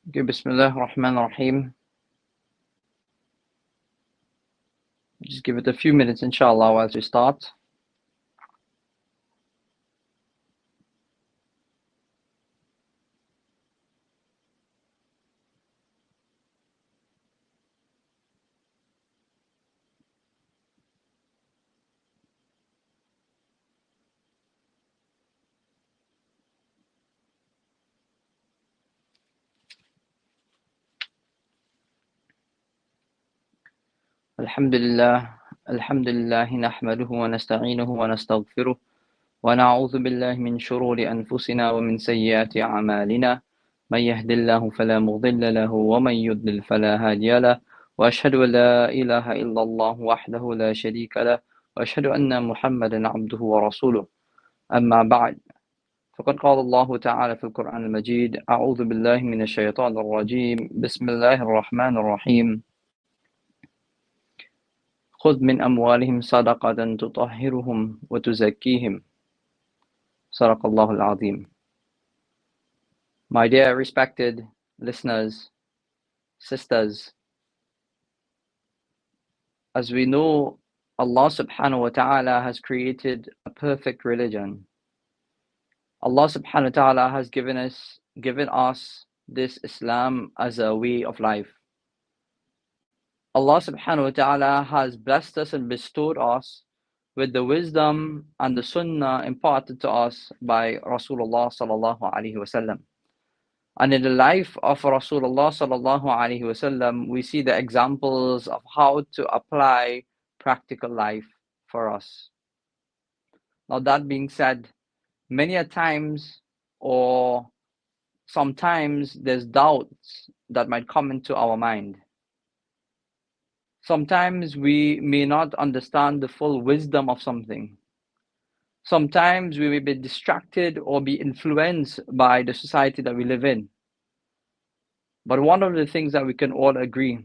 Okay, Bismillah ar-Rahman ar-Rahim. Just give it a few minutes, inshallah, while we start. Alhamdulillah, nahmaduhu wa nasta'inuhu wa nastaghfiruh wa na'udhu billahi min shururi anfusina wa min sayyiati a'malina. Man yahdillahu fala mudilla lahu wa man yudlil fala hadiya lahu. Wa ashhadu an la ilaha illallah wahdahu la sharika lahu wa ashhadu anna Muhammadan 'abduhu wa rasuluh. Amma ba'd. فقد قال الله تعالى في القرآن المجيد أعوذ بالله من الشيطان الرجيم بسم الله الرحمن الرحيم خذ من أموالهم صدقة تطهرهم وتزكيهم صدق الله العظيم. My dear respected listeners, sisters, as we know, Allah subhanahu wa ta'ala has created a perfect religion. Allah subhanahu wa ta'ala has given us this Islam as a way of life. Allah subhanahu wa ta'ala has blessed us and bestowed us with the wisdom and the sunnah imparted to us by Rasulullah sallallahu alaihi wasallam. And in the life of Rasulullah sallallahu alaihi wasallam, we see the examples of how to apply practical life for us. Now that being said, many a times or sometimes there's doubts that might come into our mind. Sometimes we may not understand the full wisdom of something. Sometimes we may be distracted or be influenced by the society that we live in. But one of the things that we can all agree,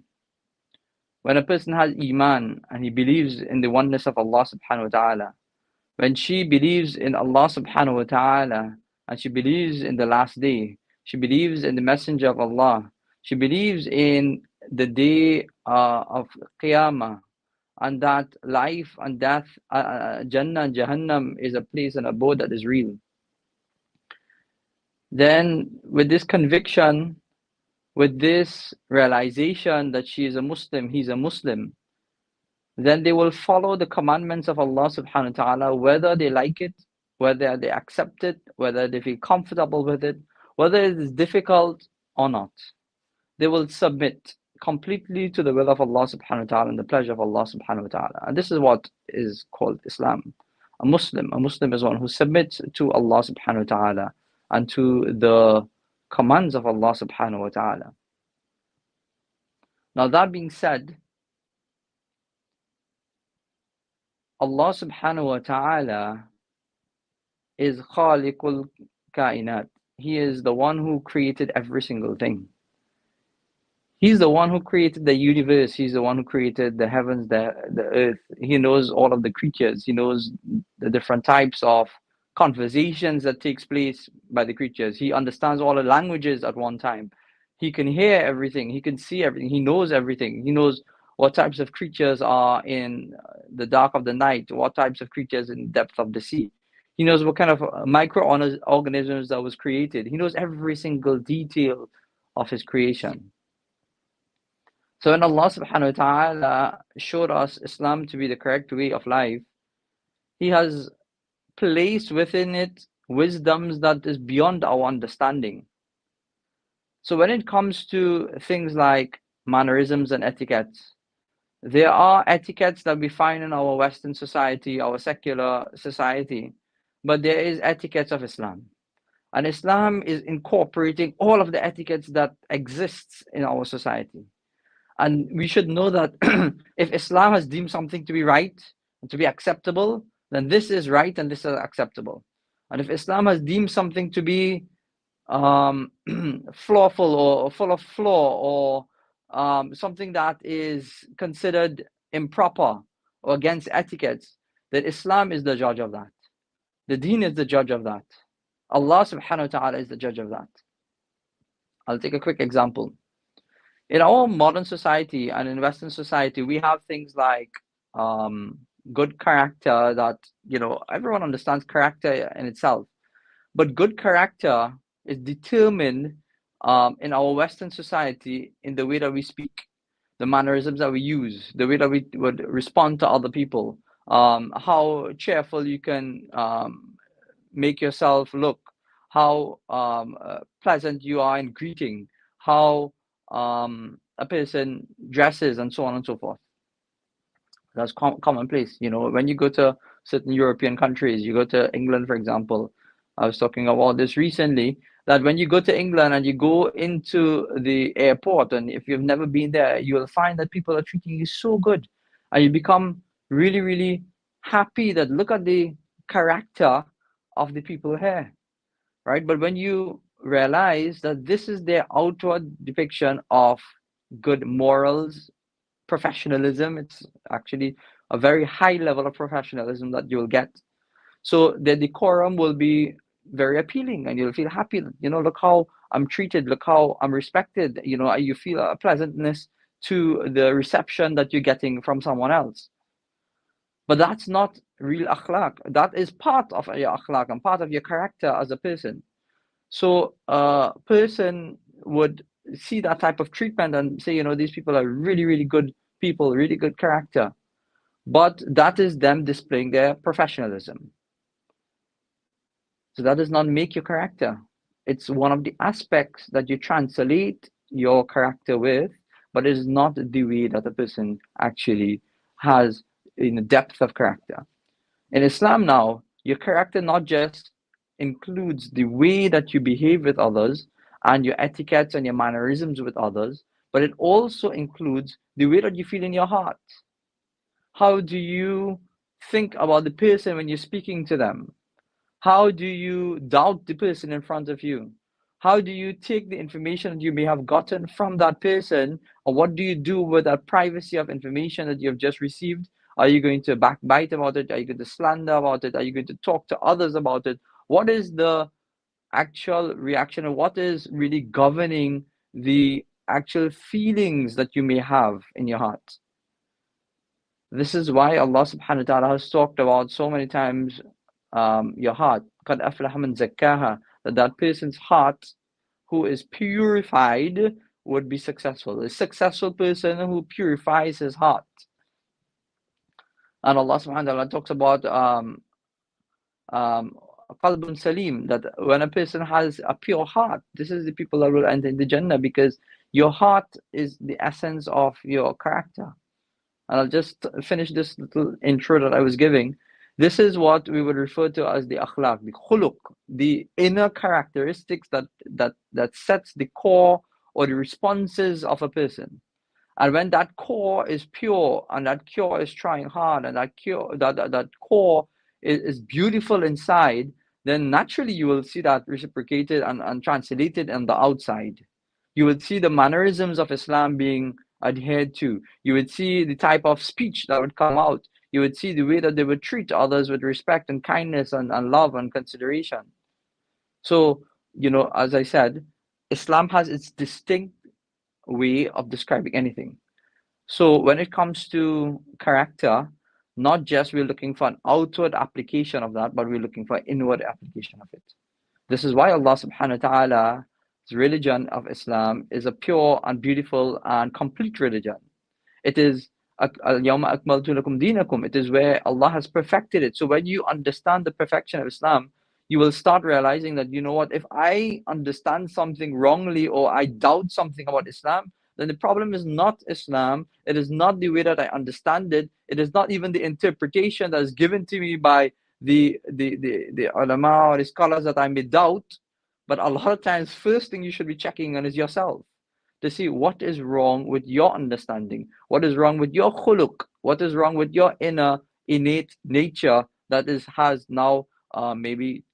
when a person has Iman and he believes in the oneness of Allah subhanahu wa ta'ala, when she believes in Allah subhanahu wa ta'ala and she believes in the last day, she believes in the messenger of Allah, she believes in the day of Qiyamah, and that life and death, Jannah and Jahannam is a place and abode that is real. Then with this conviction, with this realization that she is a Muslim, he's a Muslim, then they will follow the commandments of Allah subhanahu wa ta'ala, whether they like it, whether they accept it, whether they feel comfortable with it, whether it is difficult or not. They will submit completely to the will of Allah subhanahu wa ta'ala and the pleasure of Allah subhanahu wa ta'ala. And this is what is called Islam. A Muslim is one who submits to Allah subhanahu wa ta'ala and to the commands of Allah subhanahu wa ta'ala. Now that being said, Allah subhanahu wa ta'ala is Khaliqul Kainat. He is the one who created every single thing. He's the one who created the universe. He's the one who created the heavens, the earth. He knows all of the creatures. He knows the different types of conversations that takes place by the creatures. He understands all the languages at one time. He can hear everything. He can see everything. He knows everything. He knows what types of creatures are in the dark of the night, what types of creatures in the depth of the sea. He knows what kind of microorganisms that was created. He knows every single detail of his creation. So when Allah subhanahu wa ta'ala showed us Islam to be the correct way of life, He has placed within it wisdoms that is beyond our understanding. So when it comes to things like mannerisms and etiquettes, there are etiquettes that we find in our Western society, our secular society, but there is etiquettes of Islam. And Islam is incorporating all of the etiquettes that exists in our society. And we should know that if Islam has deemed something to be right and to be acceptable, then this is right and this is acceptable. And if Islam has deemed something to be flawful or full of flaw or something that is considered improper or against etiquettes, then Islam is the judge of that. The Deen is the judge of that. Allah subhanahu wa ta'ala is the judge of that. I'll take a quick example. In our modern society and in Western society, we have things like good character that, everyone understands character in itself. But good character is determined in our Western society in the way that we speak, the mannerisms that we use, the way that we would respond to other people, how cheerful you can make yourself look, how pleasant you are in greeting, how a person dresses, and so on and so forth. That's commonplace. When you go to certain European countries, you go to England, for example. I was talking about this recently, that when you go to England and you go into the airport, and if you've never been there, you will find that people are treating you so good. And you become really, really happy that look at the character of the people here, right? But when you realize that this is their outward depiction of good morals, professionalism, it's actually a very high level of professionalism that you'll get. So the decorum will be very appealing, and you'll feel happy that, look how I'm treated, look how I'm respected. You feel a pleasantness to the reception that you're getting from someone else. But that's not real akhlaq. That is part of your akhlaq and part of your character as a person. So a person would see that type of treatment and say, these people are really, really good people, really good character. But that is them displaying their professionalism. So that does not make your character. It's one of the aspects that you translate your character with, but it is not the way that a person actually has in a depth of character. In Islam now, your character not just includes the way that you behave with others and your etiquettes and your mannerisms with others, but it also includes the way that you feel in your heart. How do you think about the person when you're speaking to them? How do you doubt the person in front of you? How do you take the information that you may have gotten from that person, or what do you do with that privacy of information that you have just received? Are you going to backbite about it? Are you going to slander about it? Are you going to talk to others about it? What is the actual reaction, and what is really governing the actual feelings that you may have in your heart? This is why Allah subhanahu wa ta'ala has talked about so many times your heart. قَدْ أَفْلَحَ مَنْ زَكَّاهَا, that person's heart who is purified would be successful. A successful person who purifies his heart. And Allah subhanahu wa ta'ala talks about qalbun salim, that when a person has a pure heart, this is the people that will enter the Jannah, because your heart is the essence of your character. And I'll just finish this little intro that I was giving. This is what we would refer to as the akhlaq, the khuluq, the inner characteristics that sets the core or the responses of a person. And when that core is pure, and that core is trying hard, and that core is beautiful inside, then naturally you will see that reciprocated and translated on the outside. You will see the mannerisms of Islam being adhered to. You would see the type of speech that would come out. You would see the way that they would treat others with respect and kindness and love and consideration. So, as I said, Islam has its distinct way of describing anything. So when it comes to character, not just we're looking for an outward application of that, but we're looking for an inward application of it. This is why Allah subhanahu wa ta'ala's religion of Islam is a pure and beautiful and complete religion. It is al-yawma akmaltu lakum dinakum. It is where Allah has perfected it. So when you understand the perfection of Islam, you will start realizing that, if I understand something wrongly or I doubt something about Islam, then the problem is not Islam. It is not the way that I understand it. It is not even the interpretation that is given to me by the ulama or the scholars that I may doubt. But a lot of times, first thing you should be checking on is yourself, to see what is wrong with your understanding, what is wrong with your khuluq, what is wrong with your innate nature that has now maybe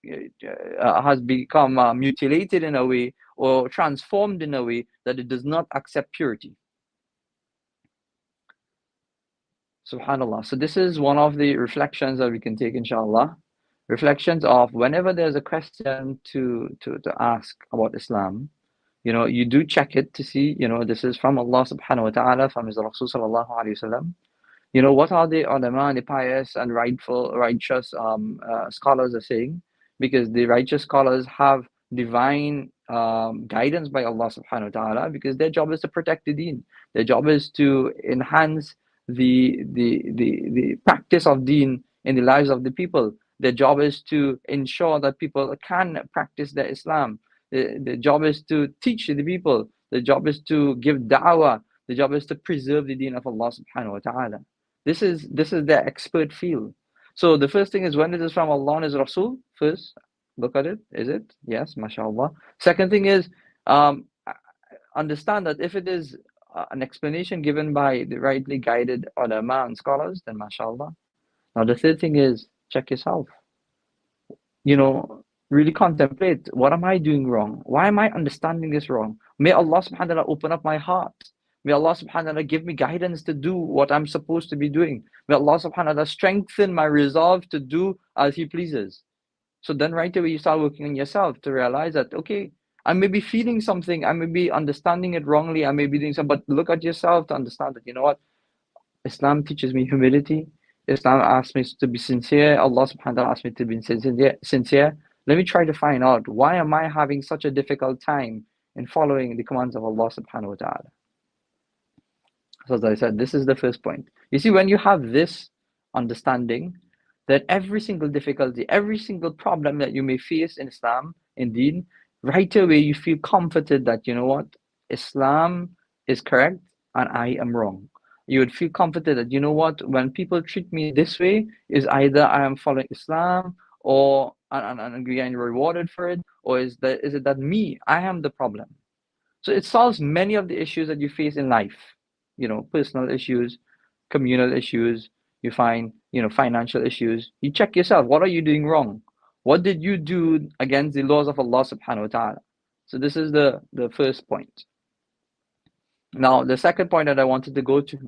has become mutilated in a way or transformed in a way that it does not accept purity. Subhanallah. So this is one of the reflections that we can take, inshallah. Reflections of whenever there's a question to ask about Islam, You do check it to see, this is from Allah subhanahu wa ta'ala, from His Rasul sallallahu alayhi wasallam. What are the ulama, the pious and righteous scholars are saying? Because the righteous scholars have divine guidance by Allah subhanahu wa ta'ala, because their job is to protect the deen. Their job is to enhance the practice of deen in the lives of the people. Their job is to ensure that people can practice their Islam. The job is to teach the people. The job is to give da'wah. The job is to preserve the deen of Allah subhanahu wa ta'ala. This is their expert field. So the first thing is, when it is from Allah and His Rasul, first look at it. Is it? Yes, mashallah. Second thing is, understand that if it is an explanation given by the rightly guided ulama and scholars, then mashallah. Now the third thing is, check yourself. Really contemplate, what am I doing wrong? Why am I understanding this wrong? May Allah subhanahu wa ta'ala open up my heart. May Allah subhanahu wa ta'ala give me guidance to do what I'm supposed to be doing. May Allah subhanahu wa ta'ala strengthen my resolve to do as He pleases. So then right away you start working on yourself to realize that, okay, I may be feeling something, I may be understanding it wrongly, I may be doing something, but look at yourself to understand that, what? Islam teaches me humility. Islam asks me to be sincere. Allah subhanahu wa ta'ala asks me to be sincere. Let me try to find out, why am I having such a difficult time in following the commands of Allah subhanahu wa ta'ala? So as I said, this is the first point. You see, when you have this understanding, that every single difficulty, every single problem that you may face in Islam, in Deen, right away you feel comforted that, what? Islam is correct and I am wrong. You would feel comforted that, what? When people treat me this way, is either I am following Islam, or and getting rewarded for it, or is it that me, I am the problem? So it solves many of the issues that you face in life, personal issues, communal issues, you find, financial issues. You check yourself, what are you doing wrong? What did you do against the laws of Allah subhanahu wa ta'ala? So this is the first point. Now, the second point that I wanted to go to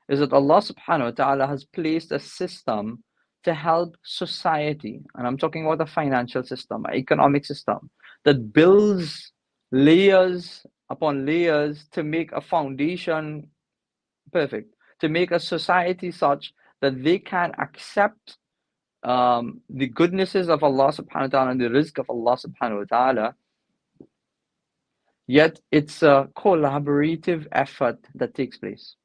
is that Allah subhanahu wa ta'ala has placed a system to help society, and I'm talking about a financial system, an economic system, that builds layers upon layers to make a foundation perfect, to make a society such that they can accept the goodnesses of Allah subhanahu wa ta'ala and the rizq of Allah subhanahu wa ta'ala. Yet it's a collaborative effort that takes place.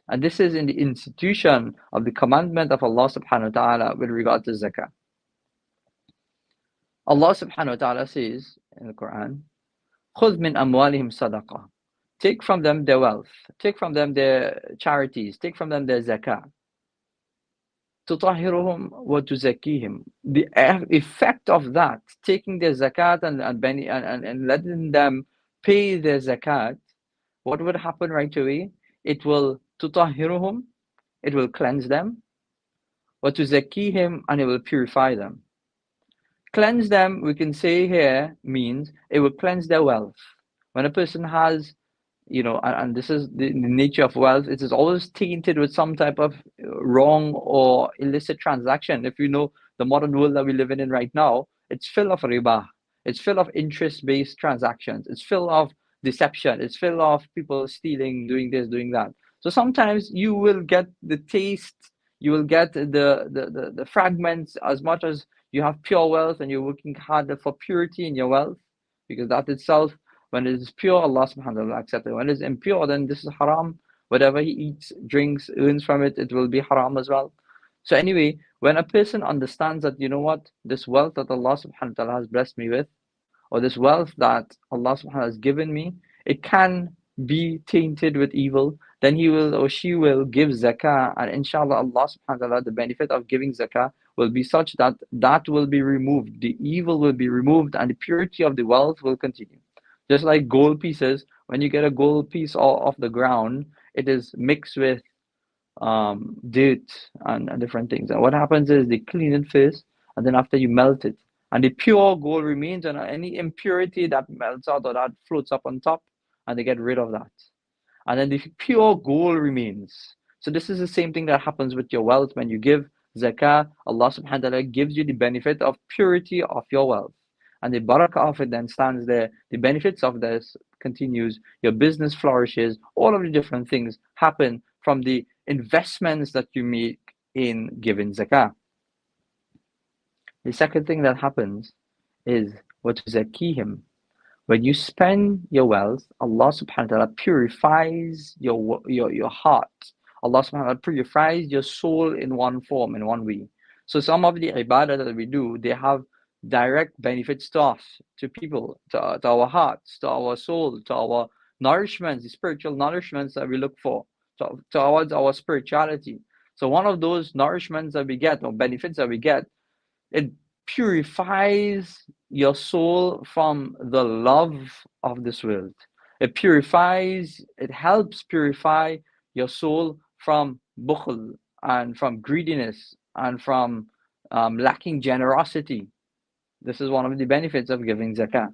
And this is in the institution of the commandment of Allah subhanahu wa ta'ala with regard to zakah. Allah subhanahu wa ta'ala says in the Quran, خُذْ مِنْ أَمْوَالِهِمْ صَدَقَةً. Take from them their wealth, take from them their charities, take from them their zakah. تُطَهِّرُهُمْ وَتُزَكِّيهِمْ. The effect of that, taking their zakat and letting them pay their zakat, what would happen right away? It will تُطَهِّرُهُمْ, it will cleanse them. وَتُزَكِّيهِمْ, and it will purify them. Cleanse them, we can say here, means it will cleanse their wealth. When a person has, and this is the nature of wealth, it is always tainted with some type of wrong or illicit transaction. If you know the modern world that we live in right now, it's full of riba, it's full of interest-based transactions, it's full of deception, it's full of people stealing, doing this, doing that. So sometimes you will get the taste, you will get the fragments, as much as you have pure wealth and you're working harder for purity in your wealth, because that itself, when it is pure, Allah subhanahu wa ta'ala accepts it. When it is impure, then this is haram. Whatever he eats, drinks, earns from it, it will be haram as well. So anyway, when a person understands that, what, this wealth that Allah subhanahu wa ta'ala has blessed me with, or this wealth that Allah subhanahu wa ta'ala has given me, it can be tainted with evil, then he will or she will give zakah, and inshallah Allah subhanahu wa ta'ala, the benefit of giving zakah will be such that that will be removed, the evil will be removed, and the purity of the wealth will continue. Just like gold pieces, when you get a gold piece off the ground, it is mixed with dirt and different things. And what happens is they clean it first, and then after you melt it, and the pure gold remains, and any impurity that melts out or that floats up on top, and they get rid of that. And then the pure gold remains. So this is the same thing that happens with your wealth. When you give zakah, Allah subhanahu wa ta'ala gives you the benefit of purity of your wealth. and the barakah of it then stands there. The benefits of this continues. Your business flourishes. All of the different things happen from the investments that you make in giving zakah. The second thing that happens is what is zakihim. When you spend your wealth, Allah subhanahu wa ta'ala purifies your heart. Allah subhanahu wa ta'ala purifies your soul in one form, in one way. So some of the ibadah that we do, they have direct benefits to us, to people, to our hearts, to our soul, to our nourishments, the spiritual nourishments that we look for, towards our spirituality. So one of those nourishments that we get, or benefits that we get, it purifies your soul from the love of this world. It helps purify your soul from bukhl and from greediness and from lacking generosity. This is one of the benefits of giving zakah.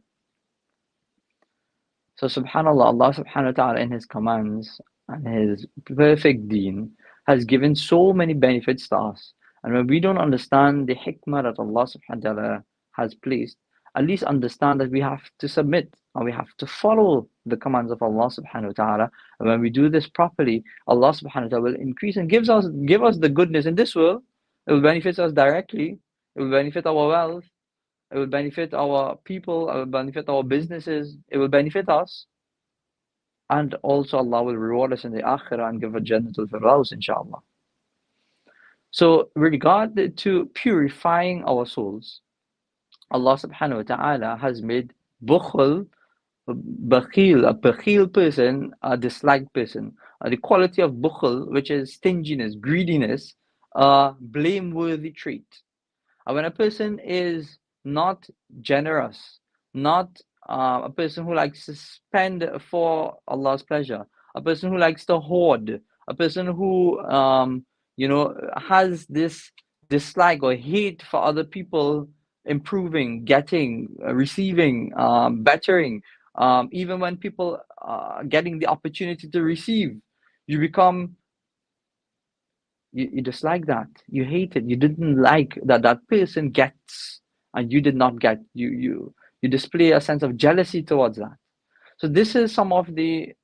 So subhanAllah, Allah subhanahu wa ta'ala in His commands and His perfect deen has given so many benefits to us. And when we don't understand the hikmah that Allah subhanahu wa ta'ala has placed, at least understand that we have to submit and we have to follow the commands of Allah subhanahu wa ta'ala. And when we do this properly, Allah subhanahu wa ta'ala will increase and give us the goodness in this world. It will benefit us directly. It will benefit our wealth. It will benefit our people. It will benefit our businesses. It will benefit us. And also Allah will reward us in the akhirah and give a Jannatul Firdaus, inshallah. So, with regard to purifying our souls, Allah subhanahu wa ta'ala has made bukhul, a bakhil person, a disliked person. The quality of bukhul, which is stinginess, greediness, a blameworthy trait. And when a person is not generous, not a person who likes to spend for Allah's pleasure, a person who likes to hoard, a person who has this dislike or hate for other people improving, getting, receiving, bettering, even when people are getting the opportunity to receive, you become, you dislike that, you hate it, you didn't like that person gets and you did not get, you display a sense of jealousy towards that. So this is some of the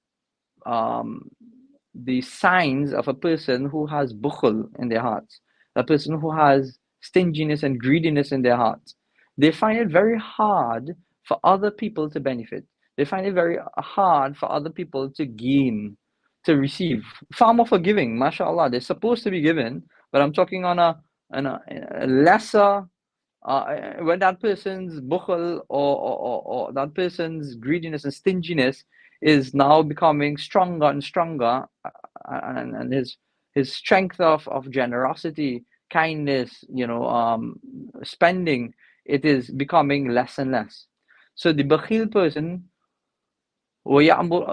signs of a person who has bukhul in their hearts, a person who has stinginess and greediness in their hearts. They find it very hard for other people to benefit. They find it very hard for other people to gain, to receive. Far more forgiving, mashallah. They're supposed to be given, but I'm talking on a lesser, when that person's bukhul or that person's greediness and stinginess is now becoming stronger and stronger, and his strength of generosity, kindness, spending, it is becoming less and less. So the bakhil person, وَيَأْمُرُونَ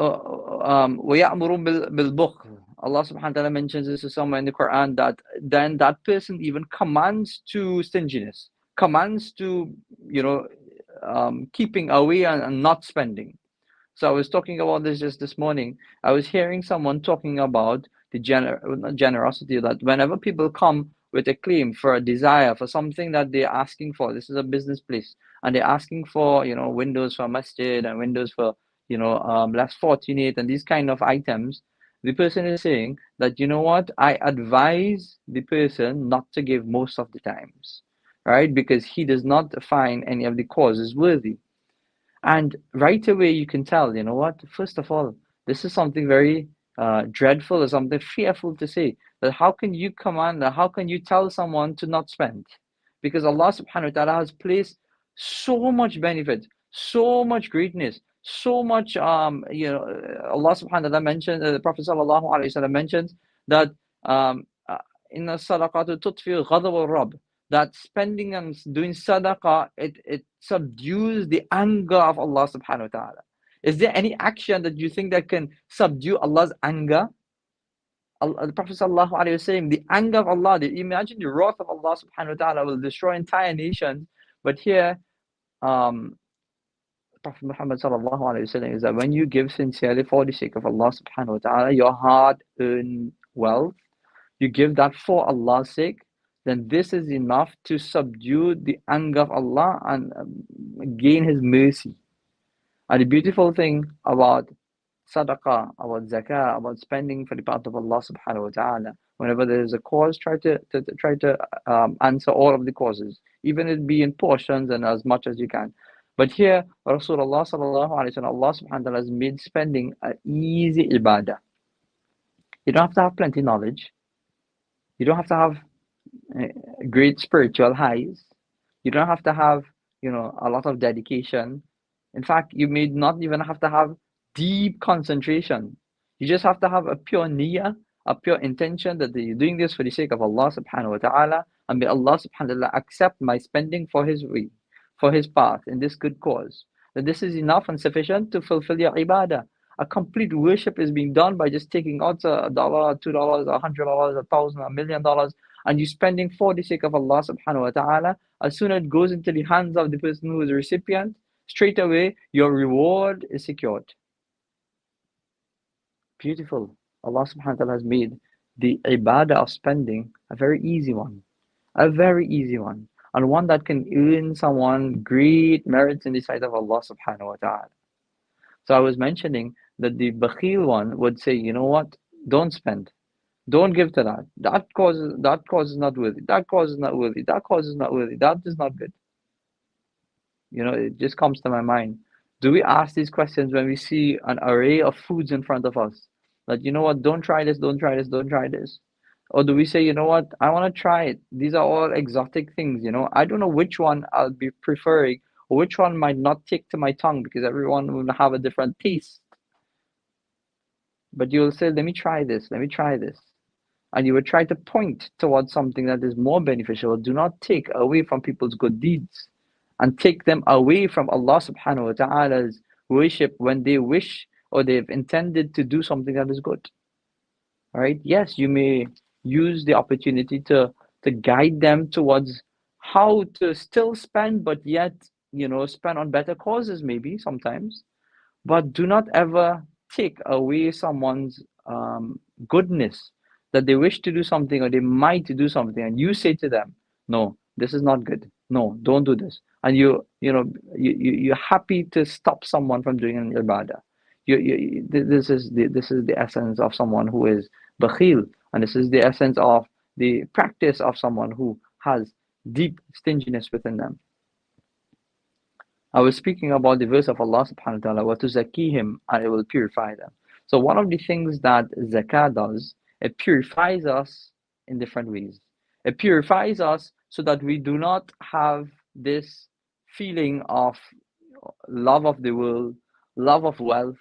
بِالْبُخْلِ, Allah subhanahu wa ta'ala mentions this somewhere in the Quran, that then that person even commands to stinginess, commands to keeping away and not spending. So I was talking about this just this morning. I was hearing someone talking about the generosity, that whenever people come with a claim for a desire for something that they're asking for, this is a business place, and they're asking for windows for masjid and windows for less fortunate and these kind of items, the person is saying that, you know what, I advise the person not to give most of the times, right? Because he does not find any of the causes worthy. And right away you can tell, you know what, first of all, this is something very dreadful or something fearful to say, that how can you command, how can you tell someone to not spend? Because Allah subhanahu wa ta'ala has placed so much benefit, so much greatness, so much, Allah subhanahu wa ta'ala mentioned, the Prophet sallallahu alaihi wasallam mentions that inna sadaqatu tutfi ghadab al-rabb, that spending and doing sadaqah, it subdues the anger of Allah subhanahu wa ta'ala. Is there any action that you think that can subdue Allah's anger? The Prophet sallallahu alaihi wasallam, the anger of Allah, imagine the wrath of Allah subhanahu wa ta'ala will destroy entire nations. But here, Prophet Muhammad sallallahu alaihi wasallam is that when you give sincerely for the sake of Allah subhanahu wa ta'ala, your hard-earned wealth, you give that for Allah's sake, then this is enough to subdue the anger of Allah and gain His mercy. And the beautiful thing about sadaqah, about zakah, about spending for the path of Allah subhanahu wa ta'ala, whenever there is a cause, try to answer all of the causes, even it be in portions and as much as you can. But here, Rasulullah sallallahu alaihi wasallam, Allah subhanahu wa ta'ala has made spending an easy ibadah. You don't have to have plenty knowledge. You don't have to have great spiritual highs. You don't have to have, a lot of dedication. In fact, you may not even have to have deep concentration. You just have to have a pure niyyah, a pure intention that you're doing this for the sake of Allah subhanahu wa ta'ala, and may Allah subhanahu wa ta'ala accept my spending for His way, for His path, in this good cause. That this is enough and sufficient to fulfill your ibadah. A complete worship is being done by just taking out $1, $2, $100, $1,000, $1,000,000, and you're spending for the sake of Allah subhanahu wa ta'ala. As soon as it goes into the hands of the person who is the recipient, straight away your reward is secured. Beautiful. Allah subhanahu wa ta'ala has made the ibadah of spending a very easy one. A very easy one. And one that can earn someone great merits in the sight of Allah subhanahu wa ta'ala. So I was mentioning that the bakhil one would say, you know what? Don't spend. Don't give to that. That cause is not worthy. That cause is not worthy. That cause is not worthy. That is not good. It just comes to my mind. Do we ask these questions when we see an array of foods in front of us? That, you know what, don't try this, don't try this, don't try this. Or do we say, you know what, I want to try it. These are all exotic things, I don't know which one I'll be preferring, or which one might not take to my tongue, because everyone will have a different taste. But you'll say, let me try this, let me try this. And you will try to point towards something that is more beneficial. Do not take away from people's good deeds and take them away from Allah subhanahu wa ta'ala's worship when they wish or they've intended to do something that is good. All right? Yes, you may use the opportunity to guide them towards how to still spend, but yet, spend on better causes maybe sometimes. But do not ever take away someone's goodness, that they wish to do something or they might do something, and you say to them, no, this is not good. No, don't do this. And you're happy to stop someone from doing an ibadah. This is the essence of someone who is bakhil, and this is the essence of the practice of someone who has deep stinginess within them. I was speaking about the verse of Allah subhanahu wa ta'ala, وَتُزَكِّيهِمْ, and it will purify them. So one of the things that zakah does, it purifies us in different ways. It purifies us so that we do not have this feeling of love of the world, love of wealth,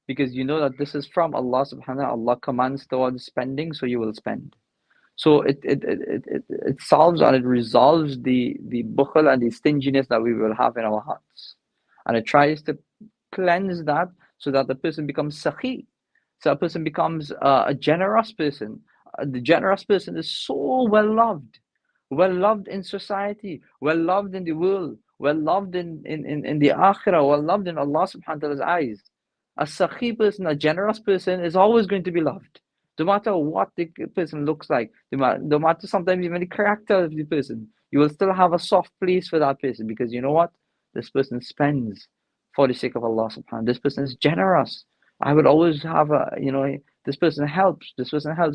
because you know that this is from Allah subhanahu wa ta'ala. Allah commands towards spending, so you will spend. So it solves and it resolves the bukhl and the stinginess that we will have in our hearts. And it tries to cleanse that so that the person becomes sakhi. So a person becomes a generous person. The generous person is so well loved in society, well loved in the world, well loved in the akhirah, well loved in Allah subhanahu wa ta'ala's eyes. A sakhi person, a generous person is always going to be loved. No matter what the person looks like, no matter sometimes even the character of the person, you will still have a soft place for that person, because you know what? This person spends for the sake of Allah subhanahu wa ta'ala. This person is generous. I would always have this person helps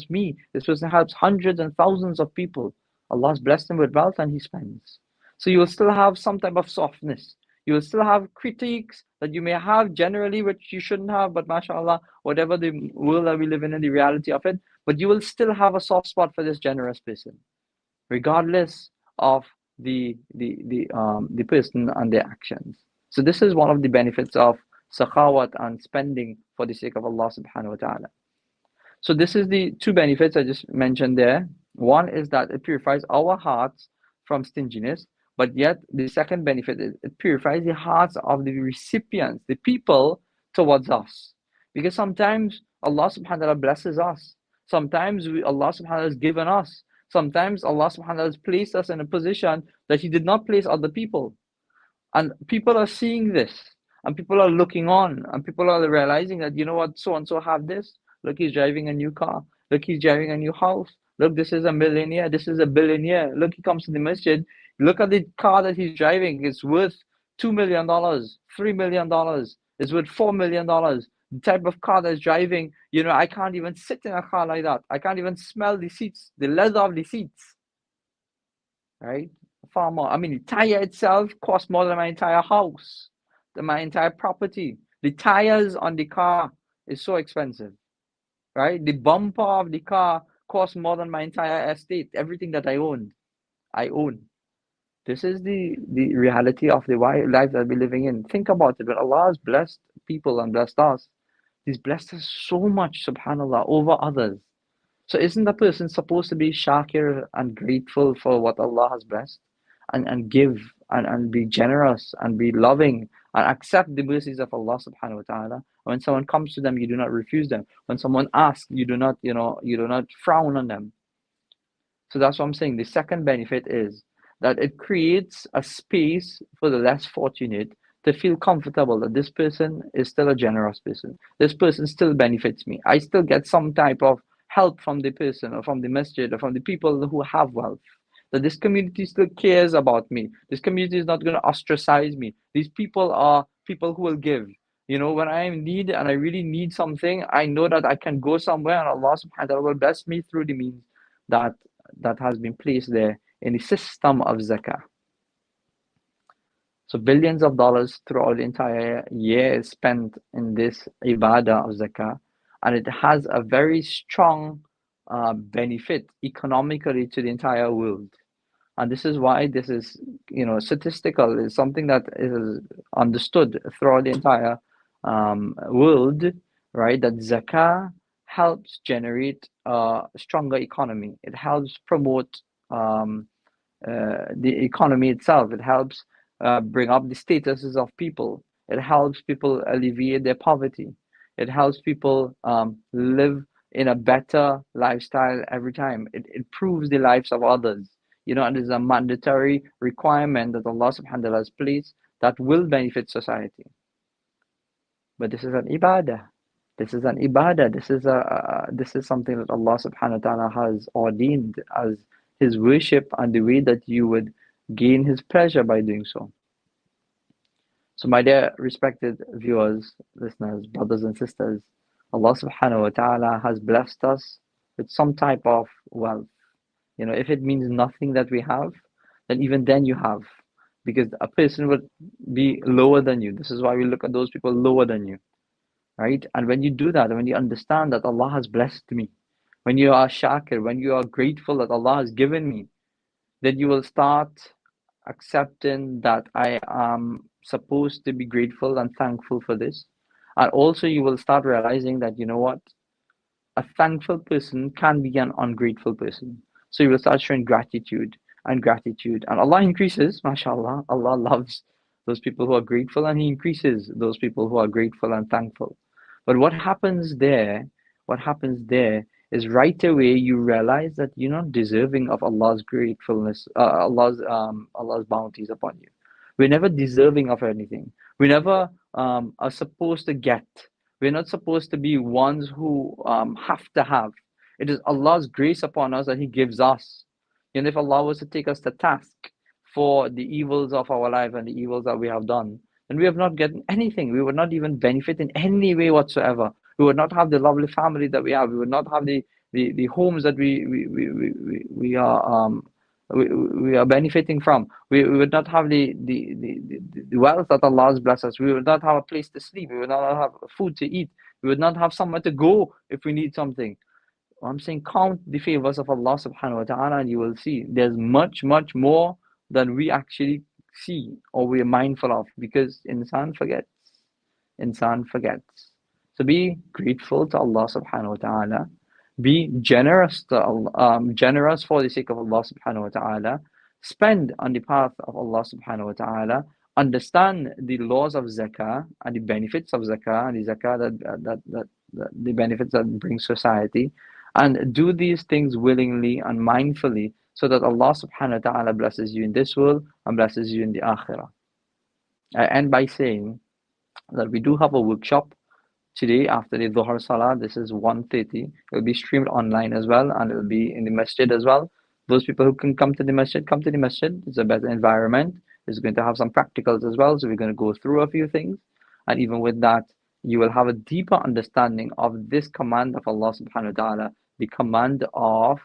me, this person helps hundreds and thousands of people. Allah's blessed him with wealth and he spends. So you will still have some type of softness. You will still have critiques that you may have generally, which you shouldn't have, but mashallah, whatever the world that we live in and the reality of it, but you will still have a soft spot for this generous person, regardless of the person and their actions. So this is one of the benefits of sakhawat and spending for the sake of Allah subhanahu wa ta'ala. So this is the two benefits I just mentioned there. One is that it purifies our hearts from stinginess, but yet the second benefit is it purifies the hearts of the recipients, the people towards us. Because sometimes Allah subhanahu wa ta'ala blesses us. Sometimes Allah subhanahu wa ta'ala has given us. Sometimes Allah subhanahu wa ta'ala has placed us in a position that He did not place other people. And people are seeing this. And people are looking on. And people are realizing that, you know what, so-and-so have this. Look, he's driving a new car. Look, he's driving a new house. Look, this is a millionaire, this is a billionaire. Look, he comes to the masjid. Look at the car that he's driving. It's worth $2 million, $3 million. It's worth $4 million. The type of car that's driving, I can't even sit in a car like that. I can't even smell the seats, the leather of the seats, right? Far more. I mean, the tire itself costs more than my entire house, than my entire property. The tires on the car is so expensive, right? The bumper of the car costs more than my entire estate. Everything that I own. This is the reality of the life that we're living in. Think about it. When Allah has blessed people and blessed us, He's blessed us so much, subhanAllah, over others. So isn't the person supposed to be shakir and grateful for what Allah has blessed, and give, and be generous and be loving and accept the mercies of Allah subhanahu wa ta'ala? When someone comes to them, you do not refuse them. When someone asks, you do not frown on them. So that's what I'm saying. The second benefit is that it creates a space for the less fortunate to feel comfortable that this person is still a generous person. This person still benefits me. I still get some type of help from the person, or from the masjid, or from the people who have wealth. That this community still cares about me. This community is not going to ostracize me. These people are people who will give. When I am in need and I really need something, I know that I can go somewhere and Allah subhanahu wa ta'ala will bless me through the means that has been placed there in the system of zakah. So billions of dollars throughout the entire year is spent in this ibadah of zakah, and it has a very strong benefit economically to the entire world. And this is why this is, statistical, is something that is understood throughout the entire world, right? That zakah helps generate a stronger economy. It helps promote the economy itself. It helps bring up the statuses of people. It helps people alleviate their poverty. It helps people live in a better lifestyle every time. It improves the lives of others. And it's a mandatory requirement that Allah subhanahu wa ta'ala has placed that will benefit society. But this is an ibadah. This is an ibadah. This is something that Allah subhanahu wa ta'ala has ordained as His worship, and the way that you would gain His pleasure by doing so. So my dear respected viewers, listeners, brothers and sisters, Allah subhanahu wa ta'ala has blessed us with some type of wealth. If it means nothing that we have, then even then you have. Because a person would be lower than you. This is why we look at those people lower than you. Right? And when you do that, when you understand that Allah has blessed me, when you are shakir, when you are grateful that Allah has given me, then you will start accepting that I am supposed to be grateful and thankful for this. And also you will start realizing that, a thankful person can be an ungrateful person. So you will start showing gratitude. And Allah increases, mashallah. Allah loves those people who are grateful, and He increases those people who are grateful and thankful. But what happens there is right away you realize that you're not deserving of Allah's gratefulness, Allah's bounties upon you. We're never deserving of anything. We never are supposed to get. We're not supposed to be ones who have to have. It is Allah's grace upon us that He gives us. If Allah was to take us to task for the evils of our life and the evils that we have done, then we have not gotten anything. We would not even benefit in any way whatsoever. We would not have the lovely family that we have. We would not have the homes that we are benefiting from. We would not have the wealth that Allah has blessed us. We would not have a place to sleep. We would not have food to eat. We would not have somewhere to go if we need something. I'm saying count the favors of Allah subhanahu wa ta'ala, and you will see there's much, much more than we actually see or we are mindful of, because insan forgets. So be grateful to Allah subhanahu wa ta'ala. Be generous to Allah, generous for the sake of Allah subhanahu wa ta'ala. Spend on the path of Allah subhanahu wa ta'ala. Understand the laws of zakah and the benefits of zakah, and the zakah that the benefits that bring society. And do these things willingly and mindfully, so that Allah subhanahu wa ta'ala blesses you in this world and blesses you in the akhirah. I end by saying that we do have a workshop today after the Dhuhr Salah. This is 1:30. It will be streamed online as well, and it will be in the masjid as well. Those people who can come to the masjid, come to the masjid. It's a better environment. It's going to have some practicals as well, so we're going to go through a few things. And even with that, you will have a deeper understanding of this command of Allah subhanahu wa ta'ala, the command of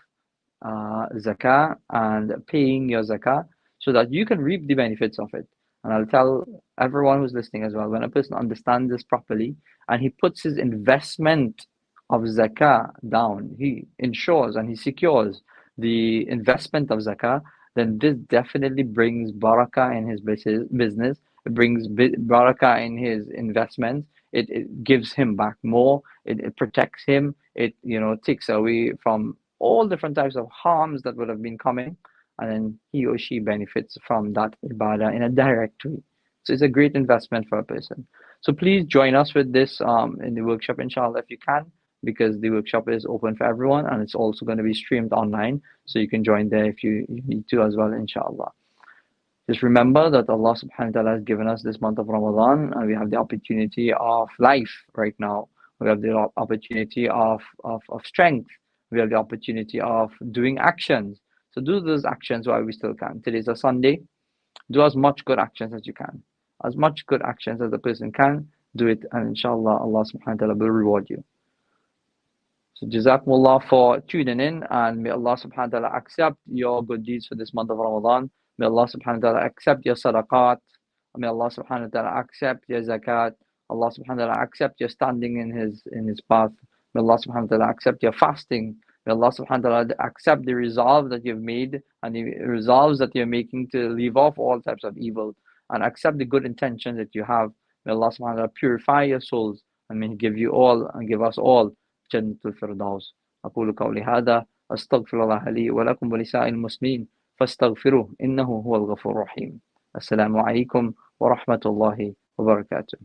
zakah and paying your zakah, so that you can reap the benefits of it. And I'll tell everyone who's listening as well, when a person understands this properly and he puts his investment of zakah down, he ensures and he secures the investment of zakah, then this definitely brings barakah in his business. It brings barakah in his investments. It gives him back more. It protects him. It takes away from all different types of harms that would have been coming, and then he or she benefits from that ibadah in a direct way. So it's a great investment for a person. So please join us with this in the workshop, inshallah, if you can, because the workshop is open for everyone, and it's also going to be streamed online, so you can join there if you need to as well, inshallah. Just remember that Allah subhanahu wa ta'ala has given us this month of Ramadan, and we have the opportunity of life right now. We have the opportunity of strength. We have the opportunity of doing actions. So do those actions while we still can. Today's a Sunday. Do as much good actions as you can. As much good actions as a person can, do it, and inshallah, Allah subhanahu wa ta'ala will reward you. So Jazakumullah for tuning in, and may Allah subhanahu wa ta'ala accept your good deeds for this month of Ramadan. May Allah subhanahu wa ta'ala accept your sadaqat. May Allah subhanahu wa ta'ala accept your zakat. Allah subhanahu wa ta'ala accept your standing in his path. May Allah subhanahu wa ta'ala accept your fasting. May Allah subhanahu wa ta'ala accept the resolve that you've made and the resolves that you're making to leave off all types of evil, and accept the good intentions that you have. May Allah subhanahu wa ta'ala purify your souls, and may He give you all and give us all Jannatul Firdaus. أقول قولي هذا أستغفر الله لي ولكم ولسائر المسلمين فاستغفروه إنه هو الغفور الرحيم. السلام عليكم ورحمة الله وبركاته.